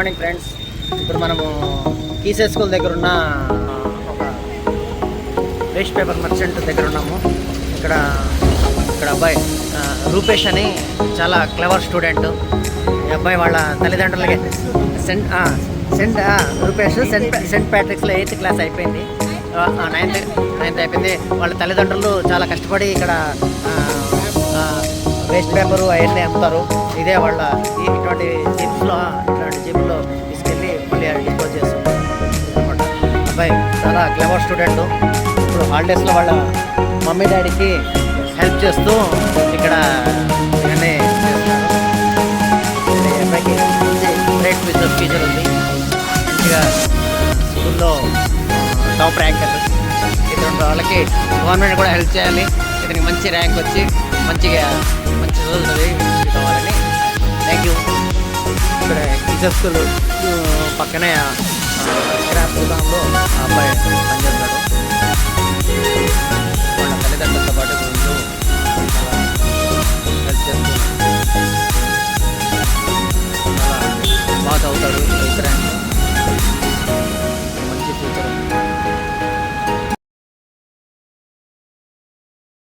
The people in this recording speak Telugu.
మార్నింగ్ ఫ్రెండ్స్, ఇప్పుడు మనము కీసే స్కూల్ దగ్గర ఉన్న ఒక వేస్ట్ పేపర్ మర్చెంట్ దగ్గర ఉన్నాము. ఇక్కడ అబ్బాయి రూపేష్ అని చాలా క్లవర్ స్టూడెంట్. ఈ అబ్బాయి వాళ్ళ తల్లిదండ్రులకి రూపేష్ సెంట్ ప్యాట్రిక్స్లో 8th క్లాస్ అయిపోయింది, 9th అయిపోయింది. వాళ్ళ తల్లిదండ్రులు చాలా కష్టపడి ఇక్కడ వేస్ట్ పేపరు అవన్నీ అమ్ముతారు. ఇదే వాళ్ళ ఇటువంటి జిమ్లో తీసుకెళ్ళి మళ్ళీ డిస్పోజ్ చేస్తారు అనమాట. అబ్బాయి చాలా క్లవర్ స్టూడెంట్. ఇప్పుడు హాలిడేస్లో వాళ్ళ మమ్మీ డాడీకి హెల్ప్ చేస్తూ ఇక్కడ ఇవన్నీ చేస్తున్నారు. అబ్బాయికి గ్రేట్ ఫ్యూచర్ ఉంది. మంచిగా స్కూల్లో టాప్ ర్యాంకర్. ఇటువంటి వాళ్ళకి గవర్నమెంట్ కూడా హెల్ప్ చేయాలి. ఇతనికి మంచి ర్యాంక్ వచ్చి మంచి చదువుతుంది కావాలని. Thank you. ఇక్కడ కీసే స్కూల్ పక్కనే స్క్రాప్ గోదాంలో అబ్బాయి పనిచేస్తారు.